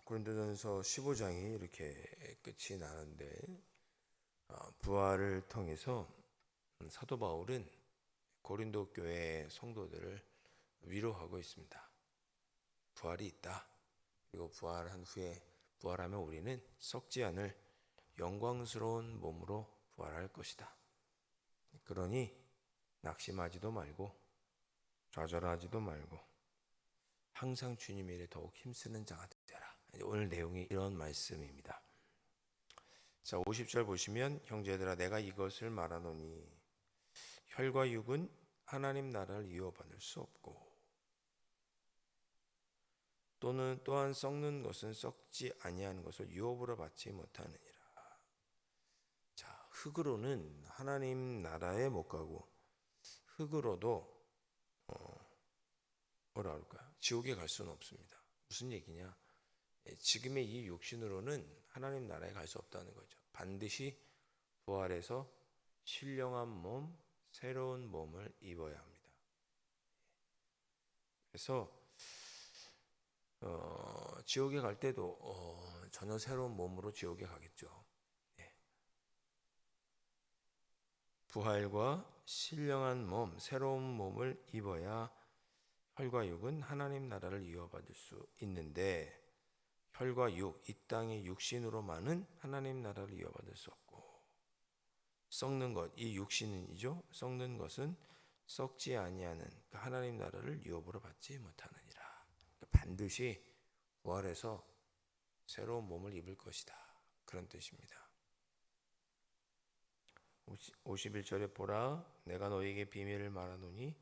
고린도전서 15장이 이렇게 끝이 나는데 부활을 통해서 사도 바울은 고린도 교회 성도들을 위로하고 있습니다. 부활이 있다. 그리고 부활한 후에 부활하면 우리는 썩지 않을 영광스러운 몸으로 부활할 것이다. 그러니 낙심하지도 말고 좌절하지도 말고 항상 주님 일에 더욱 힘쓰는 자가 되라. 오늘 내용이 이런 말씀입니다. 자, 50절 보시면 형제들아 내가 이것을 말하노니 혈과 육은 하나님 나라를 이어받을 수 없고 또한 썩는 것은 썩지 아니하는 것을 유업으로 받지 못하느니라. 자, 흙으로는 하나님 나라에 못 가고 흙으로도 뭐라 그럴까요? 지옥에 갈 수는 없습니다. 무슨 얘기냐? 지금의 이 육신으로는 하나님 나라에 갈 수 없다는 거죠. 반드시 부활해서 신령한 몸, 새로운 몸을 입어야 합니다. 그래서 지옥에 갈 때도 전혀 새로운 몸으로 지옥에 가겠죠. 부활과 신령한 몸, 새로운 몸을 입어야 혈과 육은 하나님 나라를 이어받을 수 있는데 혈과 육, 이 땅의 육신으로만은 하나님 나라를 이어받을 수 없고 썩는 것, 이 육신이죠. 썩는 것은 썩지 아니하는 하나님 나라를 유업으로 받지 못하느니라. 반드시 부활해서 새로운 몸을 입을 것이다. 그런 뜻입니다. 51절에 보라 내가 너에게 비밀을 말하노니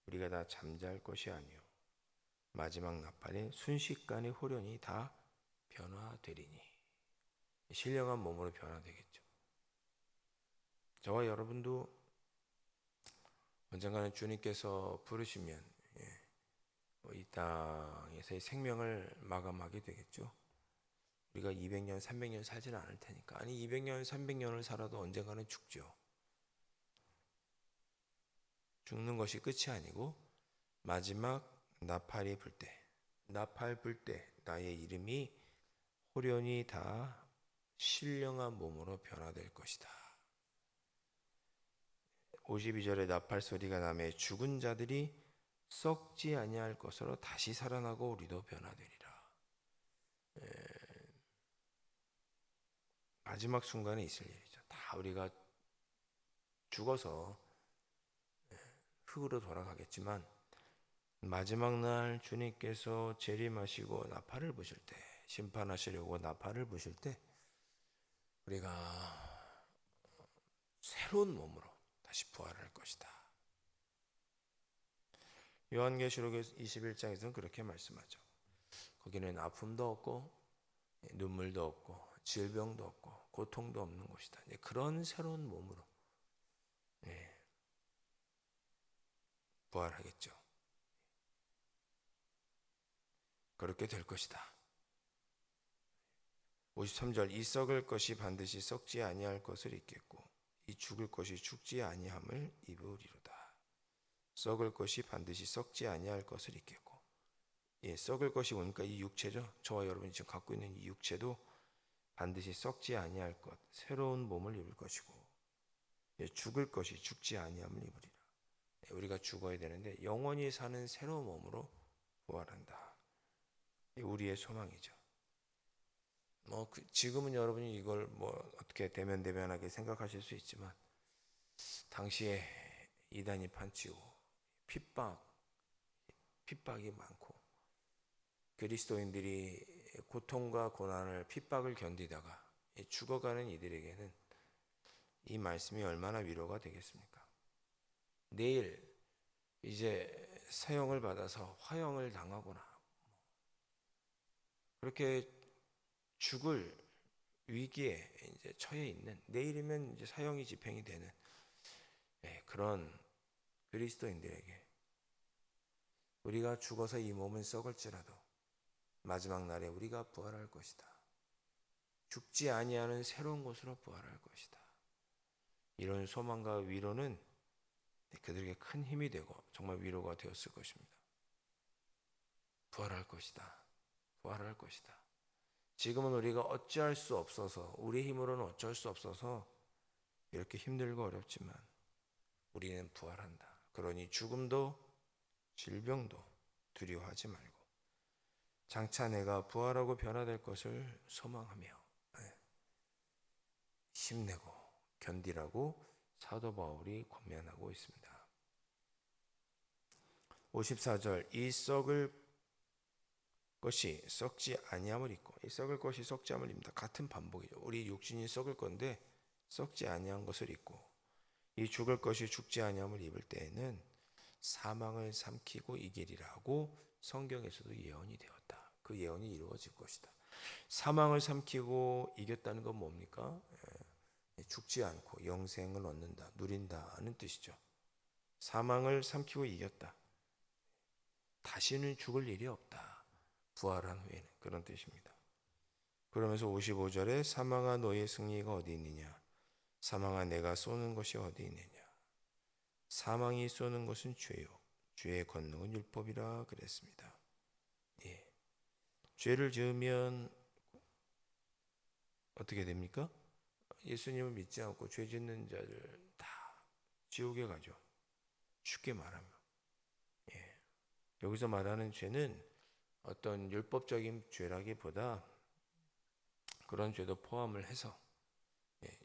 우리가 다 잠잘 것이 아니요 마지막 나팔에 순식간에 호련히 다 변화되리니 신령한 몸으로 변화되겠죠. 저와 여러분도 언젠가는 주님께서 부르시면 이 땅에서의 생명을 마감하게 되겠죠. 우리가 200년, 300년 살지는 않을 테니까. 아니 200년, 300년을 살아도 언젠가는 죽죠. 죽는 것이 끝이 아니고 마지막 나팔이 불 때, 나팔 불 때 나의 이름이 호련히 다 신령한 몸으로 변화될 것이다. 52절에 나팔 소리가 나매 죽은 자들이 썩지 아니할 것으로 다시 살아나고 우리도 변화되리라. 마지막 순간에 있을 일이죠. 다 우리가 죽어서 흙으로 돌아가겠지만 마지막 날 주님께서 재림하시고 나팔을 부실 때, 심판하시려고 나팔을 부실 때 우리가 새로운 몸으로 다시 부활할 것이다. 요한계시록 21장에서는 그렇게 말씀하죠. 거기는 아픔도 없고 눈물도 없고 질병도 없고 고통도 없는 곳이다. 그런 새로운 몸으로 부활하겠죠. 그렇게 될 것이다. 53절 이 썩을 것이 반드시 썩지 아니할 것을 입겠고 이 죽을 것이 죽지 아니함을 입으리로다. 썩을 것이 반드시 썩지 아니할 것을 입겠고 썩을 것이 뭡니까? 이 육체죠. 저와 여러분이 지금 갖고 있는 이 육체도 반드시 썩지 아니할 것, 새로운 몸을 입을 것이고 죽을 것이 죽지 아니함을 입으리라. 우리가 죽어야 되는데 영원히 사는 새로운 몸으로 부활한다. 우리의 소망이죠. 지금은 여러분이 이걸 어떻게 대면대면하게 생각하실 수 있지만 당시에 이단이 판치고 핍박이 많고 그리스도인들이 고통과 고난을 핍박을 견디다가 죽어가는 이들에게는 이 말씀이 얼마나 위로가 되겠습니까? 내일 이제 사형을 받아서 화형을 당하거나 그렇게 죽을 위기에 이제 처해 있는 내일이면 이제 사형이 집행이 되는 그런 그리스도인들에게 우리가 죽어서 이 몸은 썩을지라도 마지막 날에 우리가 부활할 것이다. 죽지 아니하는 새로운 곳으로 부활할 것이다. 이런 소망과 위로는 그들에게 큰 힘이 되고 정말 위로가 되었을 것입니다. 부활할 것이다. 부활할 것이다. 지금은 우리가 어찌할 수 없어서, 우리 힘으로는 어쩔 수 없어서 이렇게 힘들고 어렵지만 우리는 부활한다. 그러니 죽음도 질병도 두려워하지 말고 장차 내가 부활하고 변화될 것을 소망하며 힘내고 견디라고 사도 바울이 권면하고 있습니다. 54절, 이 썩을 것이 썩지 아니함을 입고, 이 썩을 것이 썩지 아니함을 입니다. 같은 반복이죠. 우리 육신이 썩을 건데 썩지 아니한 것을 입고, 이 죽을 것이 죽지 아니함을 입을 때에는 사망을 삼키고 이기리라고 성경에서도 예언이 되었다. 그 예언이 이루어질 것이다. 사망을 삼키고 이겼다는 건 뭡니까? 죽지 않고 영생을 얻는다, 누린다는 뜻이죠. 사망을 삼키고 이겼다. 다시는 죽을 일이 없다. 부활한 후에는, 그런 뜻입니다. 그러면서 55절에 사망아 너의 승리가 어디 있느냐? 사망아 내가 쏘는 것이 어디 있느냐? 사망이 쏘는 것은 죄요, 죄의 권능은 율법이라 그랬습니다. 예. 죄를 지으면 어떻게 됩니까? 예수님을 믿지 않고 죄 짓는 자들 다 지옥에 가죠. 쉽게 말하면. 예. 여기서 말하는 죄는 어떤 율법적인 죄라기보다 그런 죄도 포함을 해서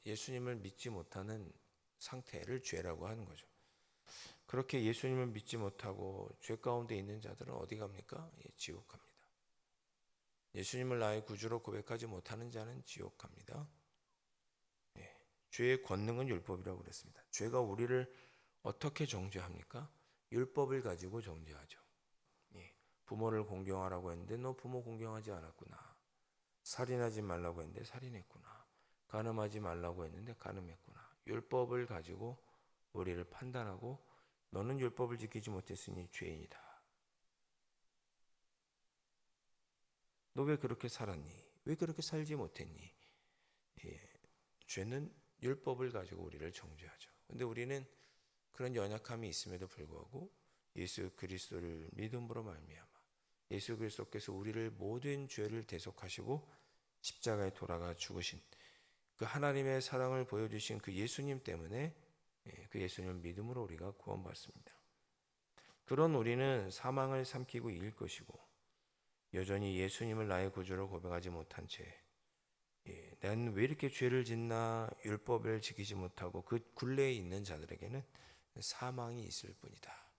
예수님을 믿지 못하는 상태를 죄라고 하는 거죠. 그렇게 예수님을 믿지 못하고 죄 가운데 있는 자들은 어디 갑니까? 지옥 갑니다. 예수님을 나의 구주로 고백하지 못하는 자는 지옥 갑니다. 죄의 권능은 율법이라고 그랬습니다. 죄가 우리를 어떻게 정죄합니까? 율법을 가지고 정죄하죠. 부모를 공경하라고 했는데 너 부모 공경하지 않았구나. 살인하지 말라고 했는데 살인했구나. 간음하지 말라고 했는데 간음했구나. 율법을 가지고 우리를 판단하고 너는 율법을 지키지 못했으니 죄인이다. 너 왜 그렇게 살았니? 왜 그렇게 살지 못했니? 죄는 율법을 가지고 우리를 정죄하죠. 근데 우리는 그런 연약함이 있음에도 불구하고 예수 그리스도를 믿음으로 말미암아 예수 그리스도께서 우리를 모든 죄를 대속하시고 십자가에 돌아가 죽으신 그 하나님의 사랑을 보여주신 그 예수님 때문에 그 예수님을 믿음으로 우리가 구원받습니다. 그런 우리는 사망을 삼키고 이길 것이고 여전히 예수님을 나의 구주로 고백하지 못한 채 난 왜 이렇게 죄를 짓나 율법을 지키지 못하고 그 굴레에 있는 자들에게는 사망이 있을 뿐이다.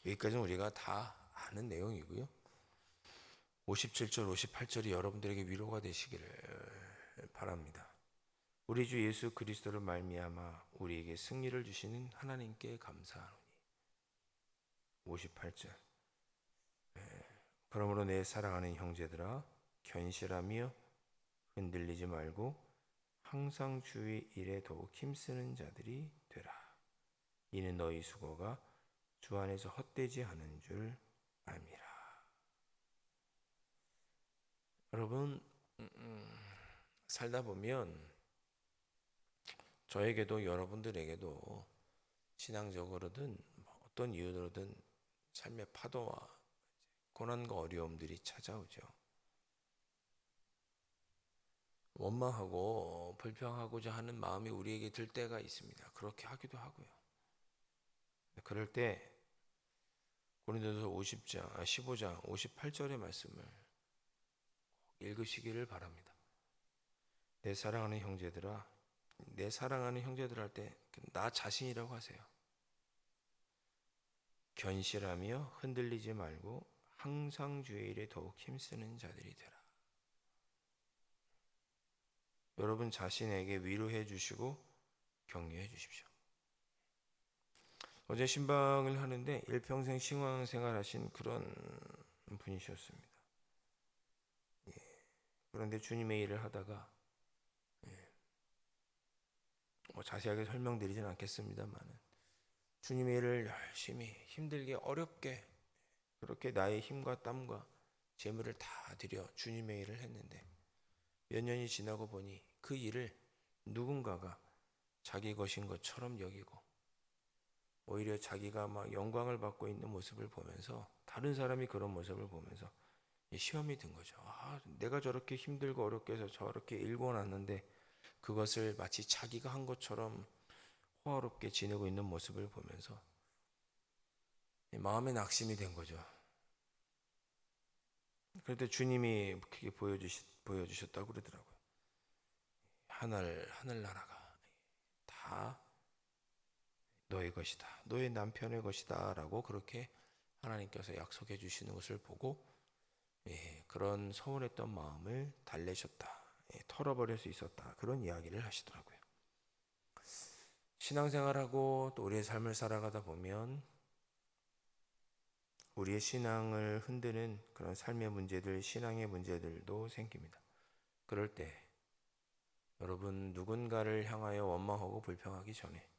여기까지는 우리가 다 아는 내용이고요. 57절, 58절이 여러분들에게 위로가 되시기를 바랍니다. 우리 주 예수 그리스도를 말미암아 우리에게 승리를 주시는 하나님께 감사하노니. 58절. 그러므로 내 사랑하는 형제들아 견실하며 흔들리지 말고 항상 주의 일에 더욱 힘쓰는 자들이 되라. 이는 너희 수고가 주 안에서 헛되지 않은 줄 압니다. 여러분 살다 보면 저에게도 여러분들에게도 신앙적으로든 어떤 이유로든 삶의 파도와 고난과 어려움들이 찾아오죠. 원망하고 불평하고자 하는 마음이 우리에게 들 때가 있습니다. 그렇게 하기도 하고요. 그럴 때 고린도서 15장 58절의 말씀을 읽으시기를 바랍니다. 내 사랑하는 형제들아, 내 사랑하는 형제들 할 때 나 자신이라고 하세요. 견실하며 흔들리지 말고 항상 주의 일에 더욱 힘쓰는 자들이 되라. 여러분 자신에게 위로해 주시고 격려해 주십시오. 어제 신방을 하는데 일평생 신앙생활 하신 그런 분이셨습니다. 그런데 주님의 일을 하다가 자세하게 설명드리진 않겠습니다만 주님의 일을 열심히 힘들게 어렵게 그렇게 나의 힘과 땀과 재물을 다 들여 주님의 일을 했는데 몇 년이 지나고 보니 그 일을 누군가가 자기 것인 것처럼 여기고 오히려 자기가 막 영광을 받고 있는 모습을 보면서 다른 사람이 그런 모습을 보면서 시험이 든 거죠. 내가 저렇게 힘들고 어렵게 해서 저렇게 일궈 놨는데 그것을 마치 자기가 한 것처럼 호화롭게 지내고 있는 모습을 보면서 마음의 낙심이 된 거죠. 그런데 주님이 그렇게 보여주셨다고 그러더라고요. 하늘나라가 다 너의 것이다. 너의 남편의 것이다. 라고 그렇게 하나님께서 약속해 주시는 것을 보고 그런 서운했던 마음을 달래셨다. 털어버릴 수 있었다. 그런 이야기를 하시더라고요. 신앙생활하고 또 우리의 삶을 살아가다 보면 우리의 신앙을 흔드는 그런 삶의 문제들, 신앙의 문제들도 생깁니다. 그럴 때 여러분 누군가를 향하여 원망하고 불평하기 전에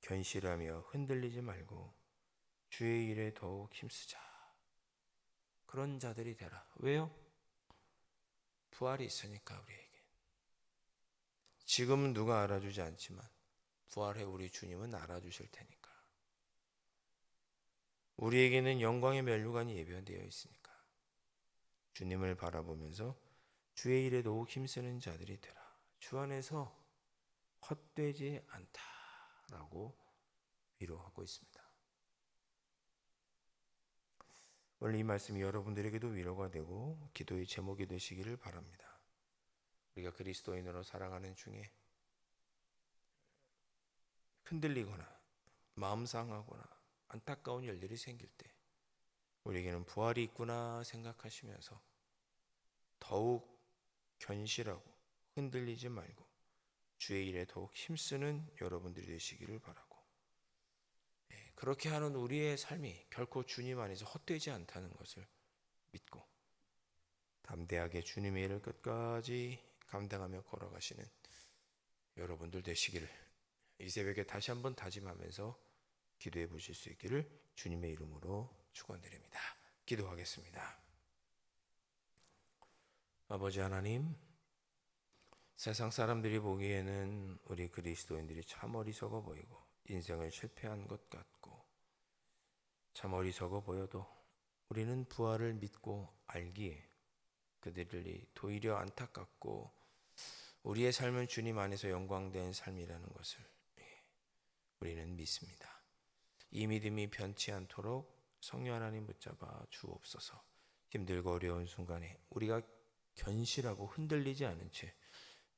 견실하며 흔들리지 말고 주의 일에 더욱 힘쓰자. 그런 자들이 되라. 왜요? 부활이 있으니까 우리에게. 지금은 누가 알아주지 않지만 부활해 우리 주님은 알아주실 테니까. 우리에게는 영광의 면류관이 예비되어 있으니까 주님을 바라보면서 주의 일에 더욱 힘쓰는 자들이 되라. 주 안에서 헛되지 않다라고 위로하고 있습니다. 오늘 이 말씀이 여러분들에게도 위로가 되고 기도의 제목이 되시기를 바랍니다. 우리가 그리스도인으로 살아가는 중에 흔들리거나 마음 상하거나 안타까운 일들이 생길 때 우리에게는 부활이 있구나 생각하시면서 더욱 견실하고 흔들리지 말고 주의 일에 더욱 힘쓰는 여러분들이 되시기를 바라고, 그렇게 하는 우리의 삶이 결코 주님 안에서 헛되지 않다는 것을 믿고 담대하게 주님의 일을 끝까지 감당하며 걸어가시는 여러분들 되시기를 이 새벽에 다시 한번 다짐하면서 기도해 보실 수 있기를 주님의 이름으로 축원드립니다. 기도하겠습니다. 아버지 하나님, 세상 사람들이 보기에는 우리 그리스도인들이 참 어리석어 보이고 인생을 실패한 것 같고 참 어리석어 보여도 우리는 부활을 믿고 알기에 그들이 도리어 안타깝고 우리의 삶은 주님 안에서 영광된 삶이라는 것을 우리는 믿습니다. 이 믿음이 변치 않도록 성령 하나님 붙잡아 주옵소서. 힘들고 어려운 순간에 우리가 견실하고 흔들리지 않은 채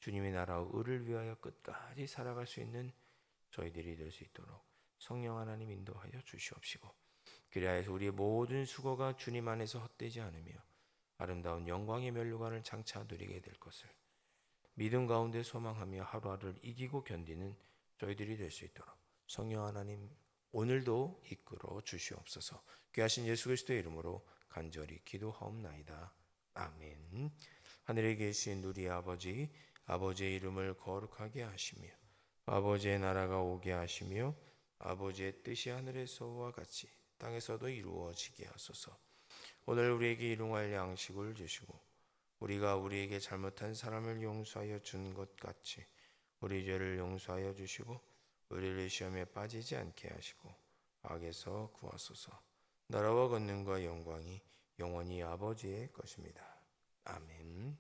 주님의 나라와 의를 위하여 끝까지 살아갈 수 있는 저희들이 될 수 있도록 성령 하나님 인도하여 주시옵시고, 그리하여서 우리의 모든 수고가 주님 안에서 헛되지 않으며 아름다운 영광의 면류관을 장차 누리게 될 것을 믿음 가운데 소망하며 하루하루를 이기고 견디는 저희들이 될 수 있도록 성령 하나님 오늘도 이끌어 주시옵소서. 귀하신 예수 그리스도의 이름으로 간절히 기도하옵나이다. 아멘. 하늘에 계신 우리 아버지, 아버지의 이름을 거룩하게 하시며 아버지의 나라가 오게 하시며 아버지의 뜻이 하늘에서와 같이 땅에서도 이루어지게 하소서. 오늘 우리에게 일용할 양식을 주시고 우리가 우리에게 잘못한 사람을 용서하여 준 것 같이 우리 죄를 용서하여 주시고 우리를 시험에 빠지지 않게 하시고 악에서 구하소서. 나라와 권능과 영광이 영원히 아버지의 것입니다. 아멘.